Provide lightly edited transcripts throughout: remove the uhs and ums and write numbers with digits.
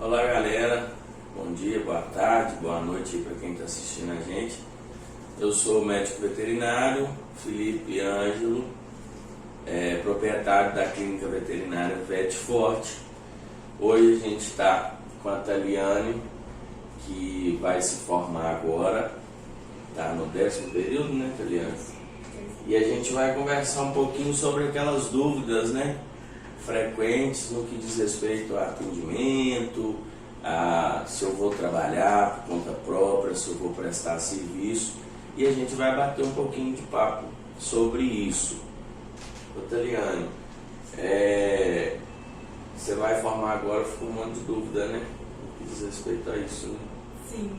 Olá galera, bom dia, boa tarde, boa noite para quem está assistindo a gente. Eu sou o médico veterinário Felipe Ângelo, proprietário da clínica veterinária VetForte. Hoje a gente está com a Taliane, que vai se formar agora, está no 10º período, né, Taliane? E a gente vai conversar um pouquinho sobre aquelas dúvidas, né, frequentes no que diz respeito a atendimento, a se eu vou trabalhar por conta própria, se eu vou prestar serviço, e a gente vai bater um pouquinho de papo sobre isso. Ô Taliane, você vai formar agora, ficou um monte de dúvida, né, no que diz respeito a isso, né? Sim,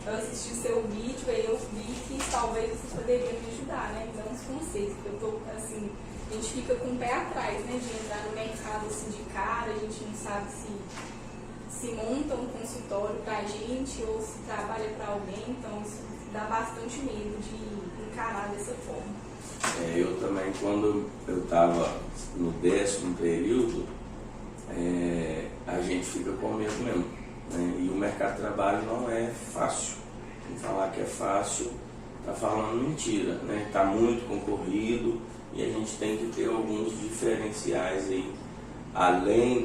eu assisti o seu vídeo e eu vi que talvez você poderia me ajudar, né, me dar uns conselhos, porque eu tô assim, a gente fica com o pé atrás, né, de entrar no mercado assim de cara, a gente não sabe se monta um consultório pra gente ou se trabalha para alguém, então isso dá bastante medo de encarar dessa forma. Eu também, quando eu estava no 10º período, a gente fica com medo mesmo, né? E o mercado de trabalho não é fácil. Quem falar que é fácil está falando mentira, né? Está muito concorrido e a gente tem que ter alguns diferenciais aí, além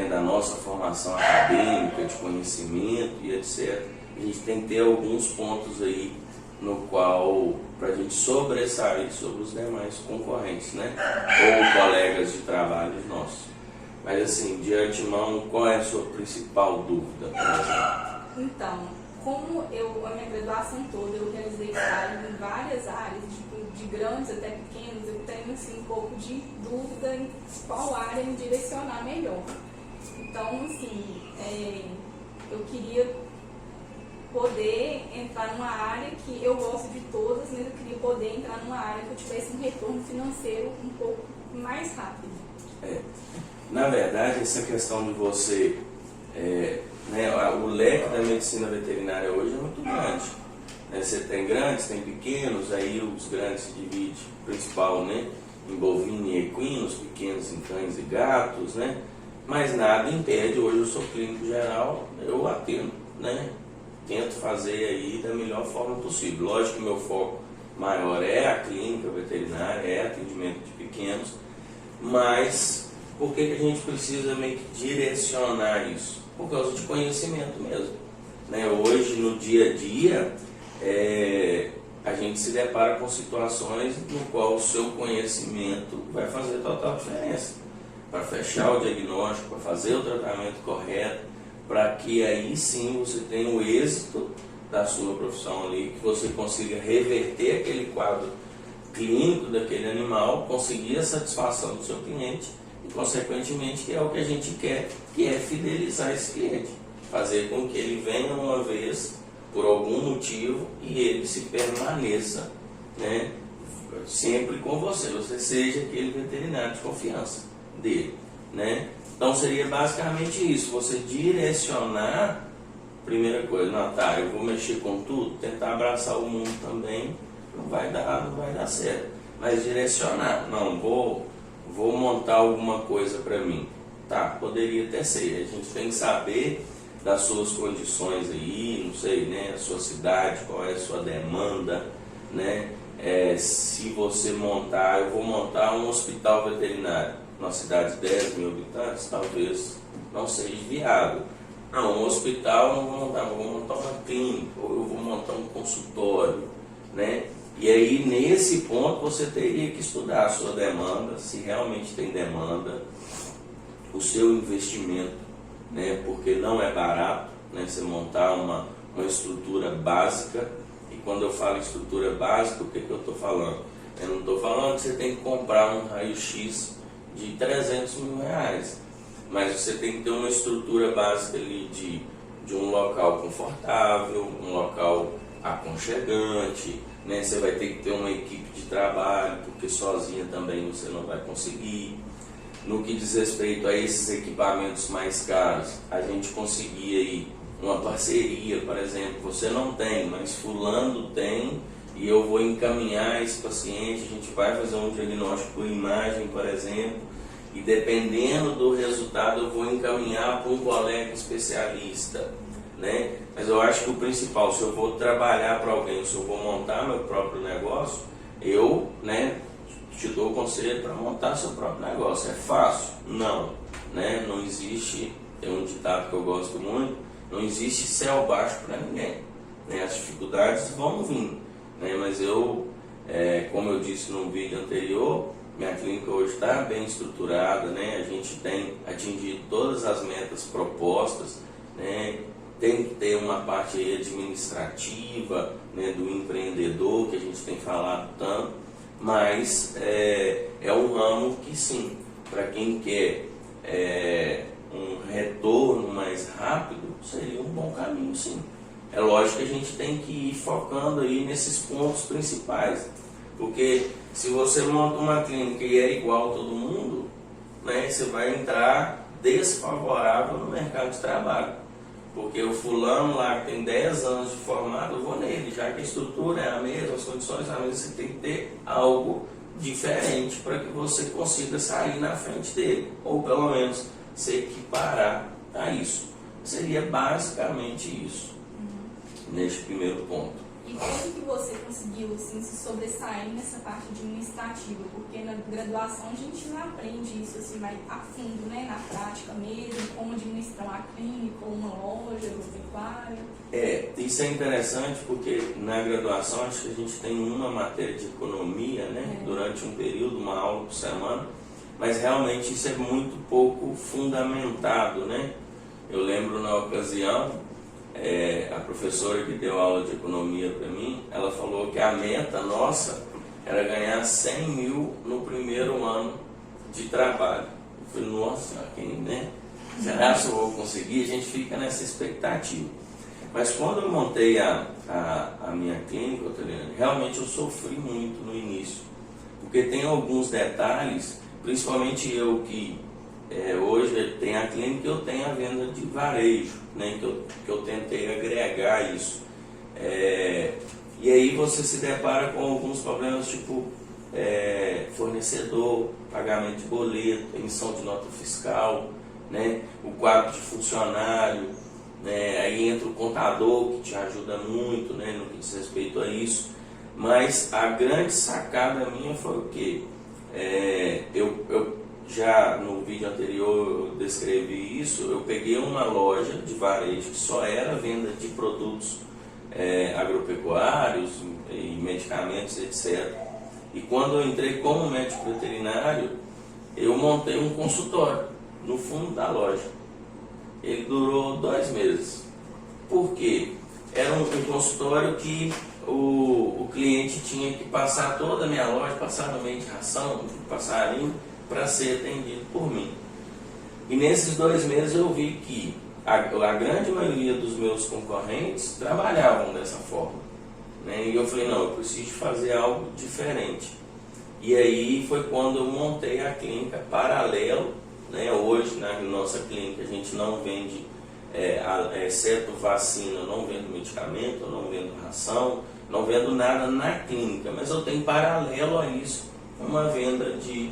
da nossa formação acadêmica, de conhecimento e etc. A gente tem que ter alguns pontos aí no qual, para a gente sobressair sobre os demais concorrentes, né? Ou colegas de trabalho nossos. Mas assim, de antemão, qual é a sua principal dúvida, por exemplo? Então, como a minha graduação toda, eu realizei estágio em várias áreas, de grandes até pequenos, eu tenho assim, um pouco de dúvida em qual área me direcionar melhor. Então, assim, eu queria poder entrar numa área que eu gosto de todas, mas eu queria poder entrar numa área que eu tivesse um retorno financeiro um pouco mais rápido. Na verdade, essa questão de você, o leque da medicina veterinária hoje é muito grande. Você tem grandes, tem pequenos, aí os grandes se dividem, principal, né, em bovino e equinos, pequenos em cães e gatos, né? Mas nada impede, hoje eu sou clínico geral, eu atendo, né? Tento fazer aí da melhor forma possível. Lógico que meu foco maior é a clínica veterinária, é atendimento de pequenos, mas por que a gente precisa meio que direcionar isso? Por causa de conhecimento mesmo, né? Hoje, no dia a dia, a gente se depara com situações no qual o seu conhecimento vai fazer total diferença para fechar o diagnóstico, para fazer o tratamento correto, para que aí sim você tenha o êxito da sua profissão ali, que você consiga reverter aquele quadro clínico daquele animal, conseguir a satisfação do seu cliente e, consequentemente, que é o que a gente quer, que é fidelizar esse cliente, fazer com que ele venha uma vez por algum motivo e ele se permaneça, né, sempre com você seja aquele veterinário de confiança dele, né? Então seria basicamente isso, você direcionar, primeira coisa, eu vou mexer com tudo, tentar abraçar o mundo também, não vai dar certo, mas direcionar, não, vou montar alguma coisa para mim, poderia até ser, a gente tem que saber das suas condições aí, não sei, né, a sua cidade, qual é a sua demanda, né, se você eu vou montar um hospital veterinário, numa cidade de 10 mil habitantes, talvez não seja viável. Não, um hospital não vou montar uma clínica, ou eu vou montar um consultório, né? E aí, nesse ponto, você teria que estudar a sua demanda, se realmente tem demanda, o seu investimento, né? Porque não é barato, né? Você montar uma estrutura básica. E quando eu falo estrutura básica, o que eu estou falando? Eu não estou falando que você tem que comprar um raio-x de 300 mil reais, mas você tem que ter uma estrutura básica ali de um local confortável, um local aconchegante, né? Você vai ter que ter uma equipe de trabalho, porque sozinha também você não vai conseguir. No que diz respeito a esses equipamentos mais caros, a gente conseguir aí uma parceria, por exemplo, você não tem, mas fulano tem, e eu vou encaminhar esse paciente, a gente vai fazer um diagnóstico por imagem, por exemplo, e dependendo do resultado eu vou encaminhar para um colega especialista, né? Mas eu acho que o principal, se eu vou trabalhar para alguém, se eu vou montar meu próprio negócio, eu, né, te dou o conselho para montar seu próprio negócio. É fácil? Não, né? Não existe, tem um ditado que eu gosto muito, não existe céu baixo para ninguém, né? As dificuldades vão vir, né? Mas eu, como eu disse no vídeo anterior, minha clínica hoje está bem estruturada, né? A gente tem atingido todas as metas propostas, né? Tem que ter uma parte aí administrativa, né, do empreendedor, que a gente tem falado tanto, mas é um ramo que sim, para quem quer um retorno mais rápido, seria um bom caminho, sim. É lógico que a gente tem que ir focando aí nesses pontos principais, porque se você monta uma clínica e é igual a todo mundo, né, você vai entrar desfavorável no mercado de trabalho. Porque o fulano lá que tem 10 anos de formado, eu vou nele, já que a estrutura é a mesma, as condições são as mesmas, você tem que ter algo diferente para que você consiga sair na frente dele, ou pelo menos se equiparar a isso. Seria basicamente isso, neste primeiro ponto. E como que você conseguiu assim, se sobressair nessa parte administrativa? Porque na graduação a gente não aprende isso assim, mais a fundo, né? Na prática mesmo, como administrar uma clínica, uma loja, agropecuária. Isso é interessante porque na graduação acho que a gente tem uma matéria de economia, né? Durante um período, uma aula por semana, mas realmente isso é muito pouco fundamentado, né? Eu lembro na ocasião, a professora que deu aula de economia para mim, ela falou que a meta nossa era ganhar 100 mil no primeiro ano de trabalho. Eu falei, nossa, quem, né? Será que eu vou conseguir? A gente fica nessa expectativa. Mas quando eu montei a minha clínica, realmente eu sofri muito no início, porque tem alguns detalhes, principalmente eu que hoje tem a clínica, eu tenho a venda de varejo, né, que eu tentei agregar isso. E aí você se depara com alguns problemas, tipo fornecedor, pagamento de boleto, emissão de nota fiscal, né, o quadro de funcionário, né, aí entra o contador que te ajuda muito, né, no que diz respeito a isso. Mas a grande sacada minha foi o quê? Eu já no vídeo anterior eu descrevi isso. Eu peguei uma loja de varejo que só era venda de produtos agropecuários e medicamentos, etc. E quando eu entrei como médico veterinário, eu montei um consultório no fundo da loja. Ele durou 2 meses. Por quê? Era um consultório que o cliente tinha que passar toda a minha loja, passar no meio de ração, passarinho, para ser atendido por mim. E nesses 2 meses eu vi que a grande maioria dos meus concorrentes trabalhavam dessa forma, né? E eu falei, não, eu preciso fazer algo diferente. E aí foi quando eu montei a clínica paralelo, né? Hoje na nossa clínica a gente não vende, exceto vacina, eu não vendo medicamento, eu não vendo ração, não vendo nada na clínica, mas eu tenho paralelo a isso uma venda de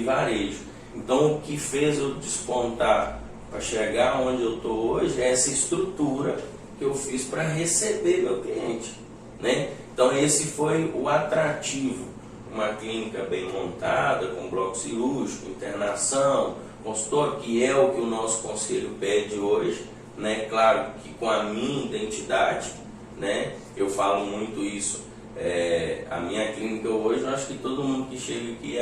varejo. Então o que fez eu despontar para chegar onde eu estou hoje é essa estrutura que eu fiz para receber meu cliente, né? Então esse foi o atrativo, uma clínica bem montada, com bloco cirúrgico, internação, consultório, que é o que o nosso conselho pede hoje, né? Claro que com a minha identidade, né? Eu falo muito isso. A minha clínica hoje, eu acho que todo mundo que chega aqui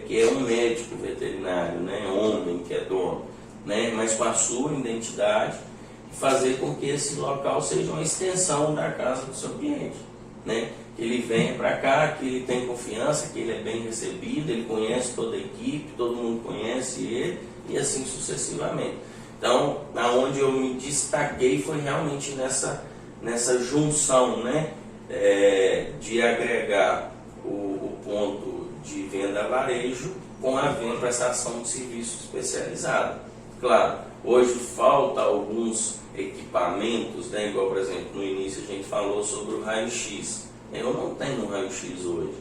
que é um médico veterinário, né? Homem que é dono, né? Mas com a sua identidade, fazer com que esse local seja uma extensão da casa do seu cliente, né? Que ele venha para cá, que ele tem confiança, que ele é bem recebido, ele conhece toda a equipe, todo mundo conhece ele, e assim sucessivamente. Então, aonde eu me destaquei foi realmente nessa junção, né? De agregar o ponto de venda a varejo com a prestação de serviço especializado. Claro, hoje falta alguns equipamentos, né? Igual, por exemplo, no início a gente falou sobre o raio-x. Eu não tenho um raio-x hoje,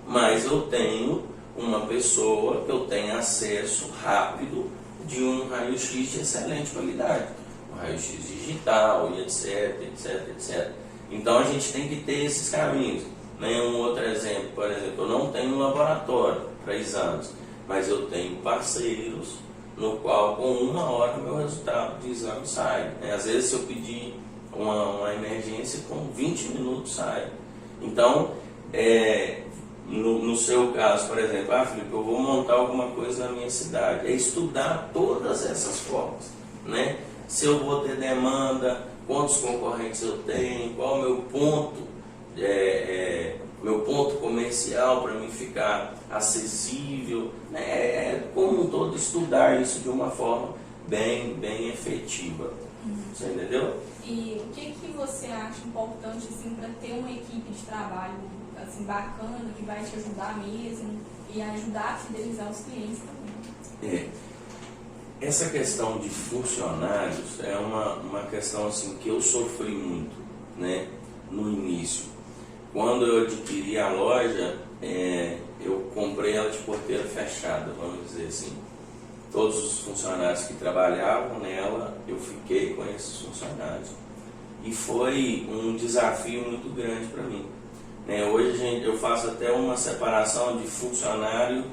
mas eu tenho uma pessoa que eu tenha acesso rápido de um raio-x de excelente qualidade, um raio-x digital, e etc, etc, etc. Então a gente tem que ter esses caminhos. Um outro exemplo, por exemplo, eu não tenho um laboratório para exames, mas eu tenho parceiros no qual com 1 hora o meu resultado de exame sai. Às vezes se eu pedir uma emergência, com 20 minutos sai. Então, no seu caso, por exemplo, Felipe, eu vou montar alguma coisa na minha cidade, é estudar todas essas formas, né? Se eu vou ter demanda, quantos concorrentes eu tenho, qual o meu ponto comercial para mim ficar acessível, né? Como um todo, estudar isso de uma forma bem efetiva. Você entendeu? E o que você acha importante assim, para ter uma equipe de trabalho assim, bacana, que vai te ajudar mesmo e ajudar a fidelizar os clientes também? Essa questão de funcionários é uma questão assim, que eu sofri muito, né, no início. Quando eu adquiri a loja, eu comprei ela de porteira fechada, vamos dizer assim. Todos os funcionários que trabalhavam nela, eu fiquei com esses funcionários. E foi um desafio muito grande para mim. Hoje eu faço até uma separação de funcionário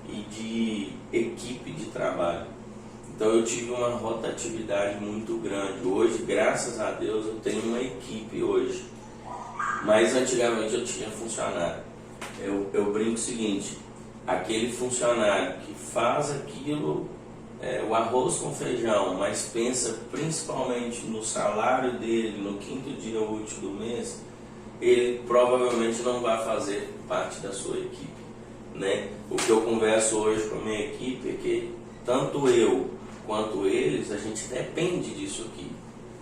e de equipe de trabalho. Então eu tive uma rotatividade muito grande. Hoje, graças a Deus, eu tenho uma equipe hoje. Mas antigamente eu tinha funcionário. Eu brinco o seguinte, aquele funcionário que faz aquilo, o arroz com feijão, mas pensa principalmente no salário dele, no 5º dia útil do mês, ele provavelmente não vai fazer parte da sua equipe, né? O que eu converso hoje com a minha equipe é que tanto eu quanto eles, a gente depende disso aqui,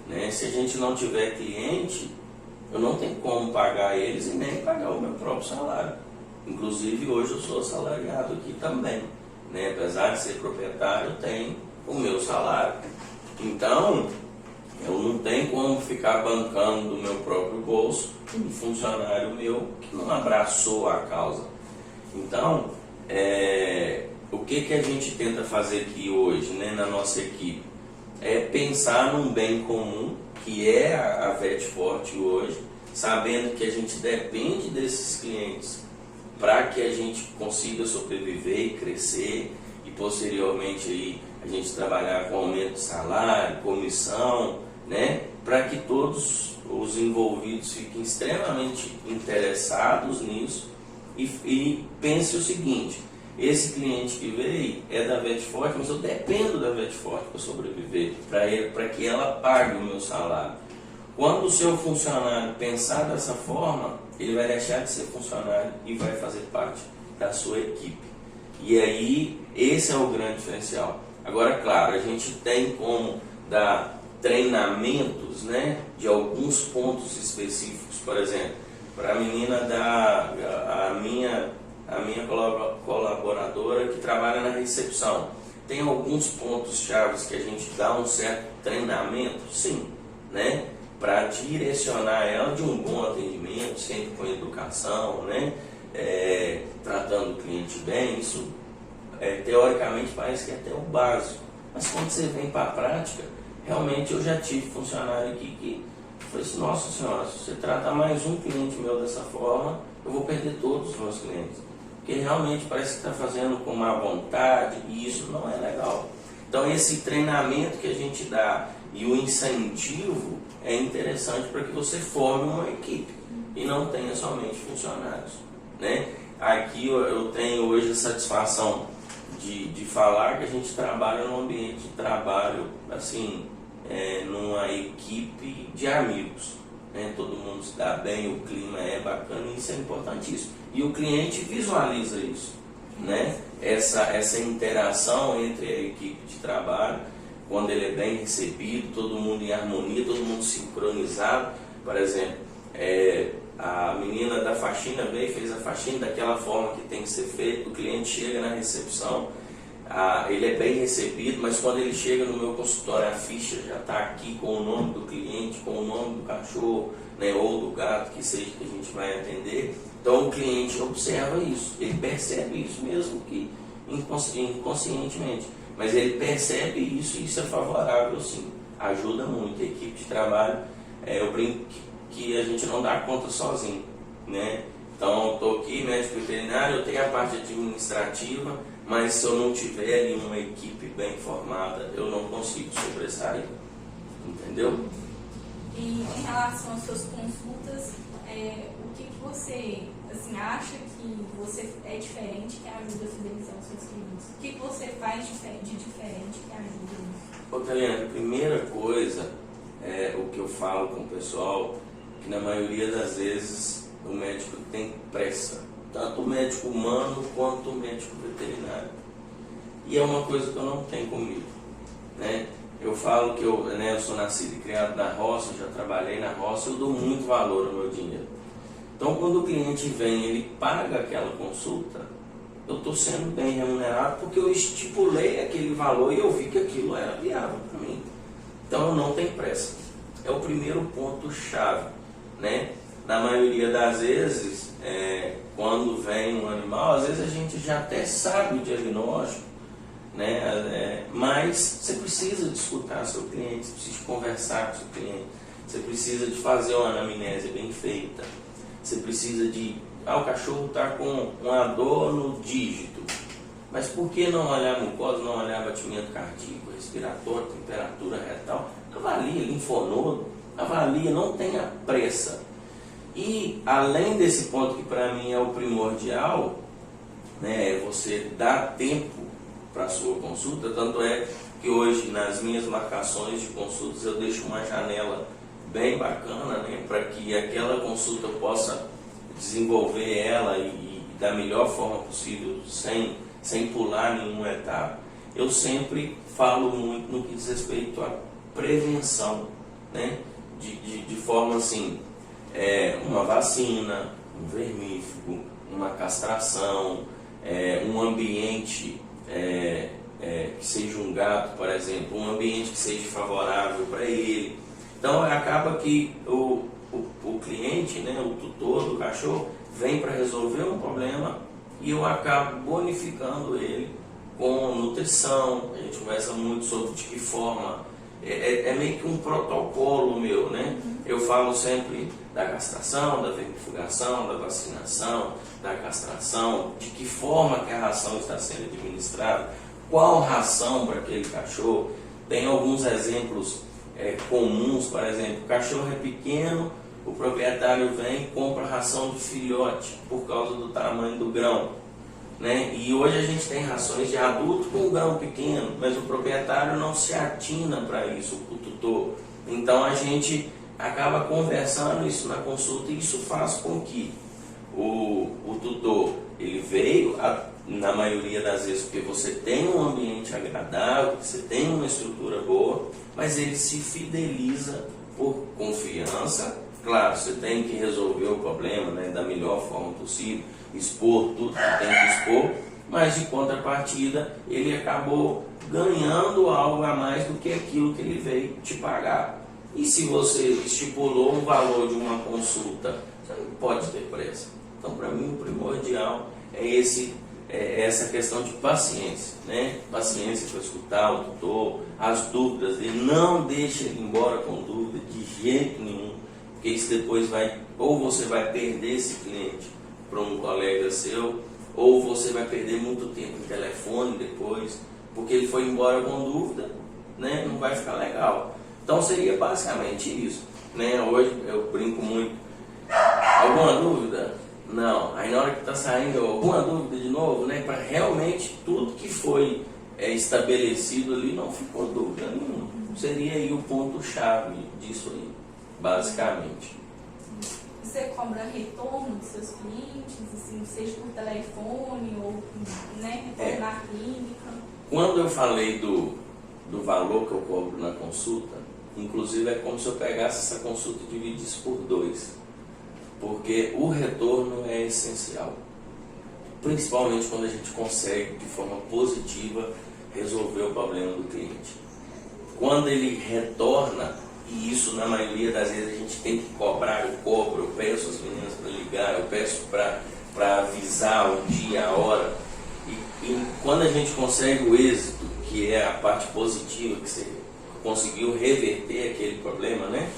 né? Se a gente não tiver cliente, eu não tenho como pagar eles e nem pagar o meu próprio salário. Inclusive hoje eu sou assalariado aqui também, né? Apesar de ser proprietário, eu tenho o meu salário. Então, eu não tenho como ficar bancando do meu próprio bolso um funcionário meu que não abraçou a causa. Então, o que a gente tenta fazer aqui hoje, né, na nossa equipe? É pensar num bem comum, que é a Vetforte hoje, sabendo que a gente depende desses clientes para que a gente consiga sobreviver e crescer, e posteriormente aí a gente trabalhar com aumento de salário, comissão, né, para que todos os envolvidos fiquem extremamente interessados nisso e pense o seguinte: esse cliente que veio é da Vetforte, mas eu dependo da Vetforte para sobreviver, para que ela pague o meu salário. Quando o seu funcionário pensar dessa forma, ele vai deixar de ser funcionário e vai fazer parte da sua equipe. E aí, esse é o grande diferencial. Agora, claro, a gente tem como dar treinamentos, né, de alguns pontos específicos. Por exemplo, para a menina a minha colaboradora que trabalha na recepção, tem alguns pontos chaves que a gente dá um certo treinamento, sim, né, para direcionar ela de um bom atendimento, sempre com educação, né, tratando o cliente bem. Isso teoricamente parece que é até o básico, mas quando você vem para a prática, realmente eu já tive funcionário aqui que falei assim: nossa senhora, se você tratar mais um cliente meu dessa forma, eu vou perder todos os meus clientes, porque realmente parece que está fazendo com má vontade e isso não é legal. Então esse treinamento que a gente dá e o incentivo é interessante para que você forme uma equipe e não tenha somente funcionários, né? Aqui eu tenho hoje a satisfação de falar que a gente trabalha num ambiente de trabalho assim, numa equipe de amigos, né? Todo mundo se dá bem, o clima é bacana e isso é importantíssimo. E o cliente visualiza isso, né? Essa interação entre a equipe de trabalho, quando ele é bem recebido, todo mundo em harmonia, todo mundo sincronizado. Por exemplo, a menina da faxina veio e fez a faxina daquela forma que tem que ser feito, o cliente chega na recepção, ele é bem recebido, mas quando ele chega no meu consultório, a ficha já está aqui com o nome do cliente, com o nome do cachorro, né, ou do gato, que seja que a gente vai atender. Então o cliente observa isso, ele percebe isso mesmo que inconscientemente, mas ele percebe isso e isso é favorável sim, ajuda muito. A equipe de trabalho, eu brinco que a gente não dá conta sozinho, né? Então eu estou aqui, médico veterinário, eu tenho a parte administrativa, mas se eu não tiver ali uma equipe bem formada, eu não consigo sobressair, entendeu? E em relação às suas consultas, o que você assim, acha que você é diferente que ajuda a fidelizar os seus clientes? O que você faz de diferente que ajuda isso? Ô, Taliana, a primeira coisa, o que eu falo com o pessoal, que na maioria das vezes o médico tem pressa, tanto o médico humano quanto o médico veterinário. E é uma coisa que eu não tenho comigo, né? Eu falo que eu sou nascido e criado na roça, já trabalhei na roça, eu dou muito valor ao meu dinheiro. Então, quando o cliente vem, ele paga aquela consulta, eu estou sendo bem remunerado porque eu estipulei aquele valor e eu vi que aquilo era viável para mim. Então, eu não tenho pressa. É o primeiro ponto-chave, né? Na maioria das vezes, quando vem um animal, às vezes a gente já até sabe o diagnóstico, né? Mas você precisa de escutar seu cliente, você precisa de conversar com seu cliente, você precisa de fazer uma anamnese bem feita, você precisa de... o cachorro está com uma dor no dígito, mas por que não olhar a mucosa, não olhar batimento cardíaco, respiratório, temperatura retal? Avalia linfonodo, avalia, não tenha pressa. E além desse ponto que para mim é o primordial, né, é você dar tempo para a sua consulta. Tanto é que hoje nas minhas marcações de consultas eu deixo uma janela bem bacana, né, para que aquela consulta eu possa desenvolver ela e da melhor forma possível, sem pular nenhuma etapa. Eu sempre falo muito no que diz respeito à prevenção, né, de forma assim, uma vacina, um vermífugo, uma castração, um ambiente que seja um gato, por exemplo, um ambiente que seja favorável para ele. Então acaba que o cliente, né, o tutor do cachorro, vem para resolver um problema e eu acabo bonificando ele com nutrição. A gente conversa muito sobre de que forma, é meio que um protocolo meu, né? Eu falo sempre da castração, da vermifugação, da vacinação, da castração, de que forma que a ração está sendo administrada, qual ração para aquele cachorro. Tem alguns exemplos comuns, por exemplo, o cachorro é pequeno, o proprietário vem e compra ração de filhote por causa do tamanho do grão, né? E hoje a gente tem rações de adulto com grão pequeno, mas o proprietário não se atina para isso, o tutor. Então a gente acaba conversando isso na consulta e isso faz com que o tutor, ele veio, na maioria das vezes, porque você tem um ambiente agradável, você tem uma estrutura boa, mas ele se fideliza por confiança. Claro, você tem que resolver o problema, né, da melhor forma possível, expor tudo que tem que expor, mas de contrapartida ele acabou ganhando algo a mais do que aquilo que ele veio te pagar. E se você estipulou um valor de uma consulta, você não pode ter pressa. Então, para mim, o primordial é essa questão de paciência, né? Paciência para escutar o tutor, as dúvidas dele. Não deixe ele embora com dúvida de jeito nenhum, porque isso depois ou você vai perder esse cliente para um colega seu, ou você vai perder muito tempo em telefone depois, porque ele foi embora com dúvida, né? Não vai ficar legal. Então seria basicamente isso, né? Hoje eu brinco muito. Alguma dúvida? Não. Aí na hora que está saindo, alguma dúvida de novo, né? Para realmente tudo que foi estabelecido ali não ficou dúvida nenhuma. Seria aí o ponto-chave disso aí, basicamente. Você cobra retorno dos seus clientes, assim, seja por telefone ou, né, na clínica? Quando eu falei do valor que eu cobro na consulta, inclusive é como se eu pegasse essa consulta e dividisse por 2, porque o retorno é essencial. principalmente quando a gente consegue de forma positiva resolver o problema do cliente. Quando ele retorna, e isso na maioria das vezes a gente tem que cobrar, eu peço as meninas para ligar, eu peço para avisar o dia, a hora, e quando a gente consegue o êxito, que é a parte positiva, que você conseguiu reverter aquele problema, né?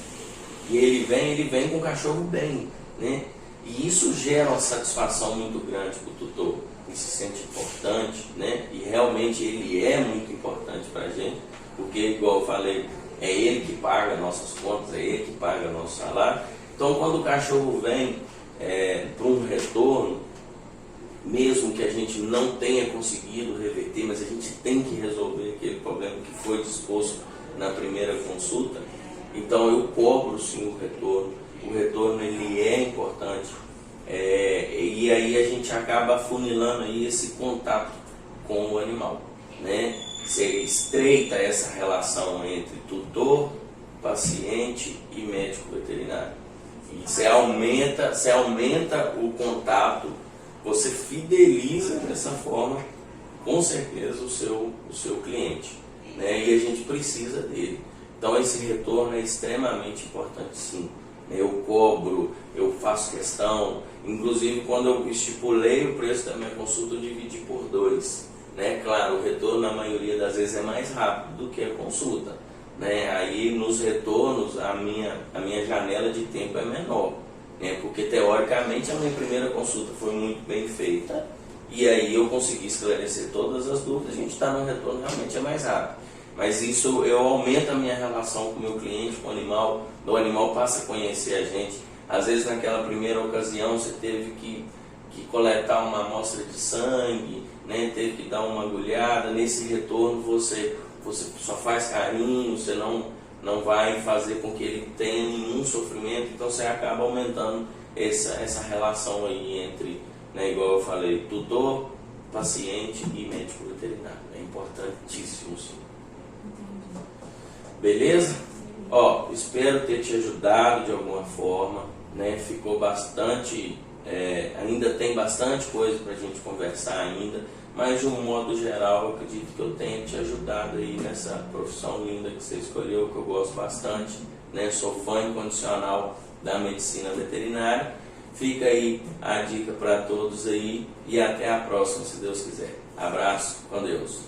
E ele vem com o cachorro bem, né? E isso gera uma satisfação muito grande para o tutor, ele se sente importante, né? E realmente ele é muito importante para a gente, porque, igual eu falei, é ele que paga nossas contas, é ele que paga nosso salário. Então, quando o cachorro vem para um retorno, mesmo que a gente não tenha conseguido reverter, mas a gente tem que resolver aquele problema que foi disposto na primeira consulta, então eu cobro sim o retorno. O retorno ele é importante, e aí a gente acaba afunilando aí esse contato com o animal, né? Você estreita essa relação entre tutor, paciente e médico veterinário. E você aumenta o contato, você fideliza dessa forma, com certeza, o seu cliente, né? E a gente precisa dele. Então esse retorno é extremamente importante, sim. Eu cobro, eu faço questão, inclusive quando eu estipulei o preço da minha consulta, eu dividi por 2. Né? Claro, o retorno na maioria das vezes é mais rápido do que a consulta, né? Aí nos retornos a minha janela de tempo é menor, né? Porque teoricamente a minha primeira consulta foi muito bem feita e aí eu consegui esclarecer todas as dúvidas, a gente está no retorno realmente é mais rápido. Mas isso eu aumento a minha relação com o meu cliente, com o animal passa a conhecer a gente. Às vezes naquela primeira ocasião você teve que coletar uma amostra de sangue, né? Teve que dar uma agulhada. Nesse retorno você só faz carinho, você não vai fazer com que ele tenha nenhum sofrimento, então você acaba aumentando essa relação aí entre, né, igual eu falei, tutor, paciente e médico veterinário. É importantíssimo, sim. Beleza? Ó, espero ter te ajudado de alguma forma, né? Ficou bastante, ainda tem bastante coisa para a gente conversar ainda, mas de um modo geral eu acredito que eu tenha te ajudado aí nessa profissão linda que você escolheu, que eu gosto bastante, né? Sou fã incondicional da medicina veterinária. Fica aí a dica para todos aí e até a próxima, se Deus quiser. Abraço, com Deus.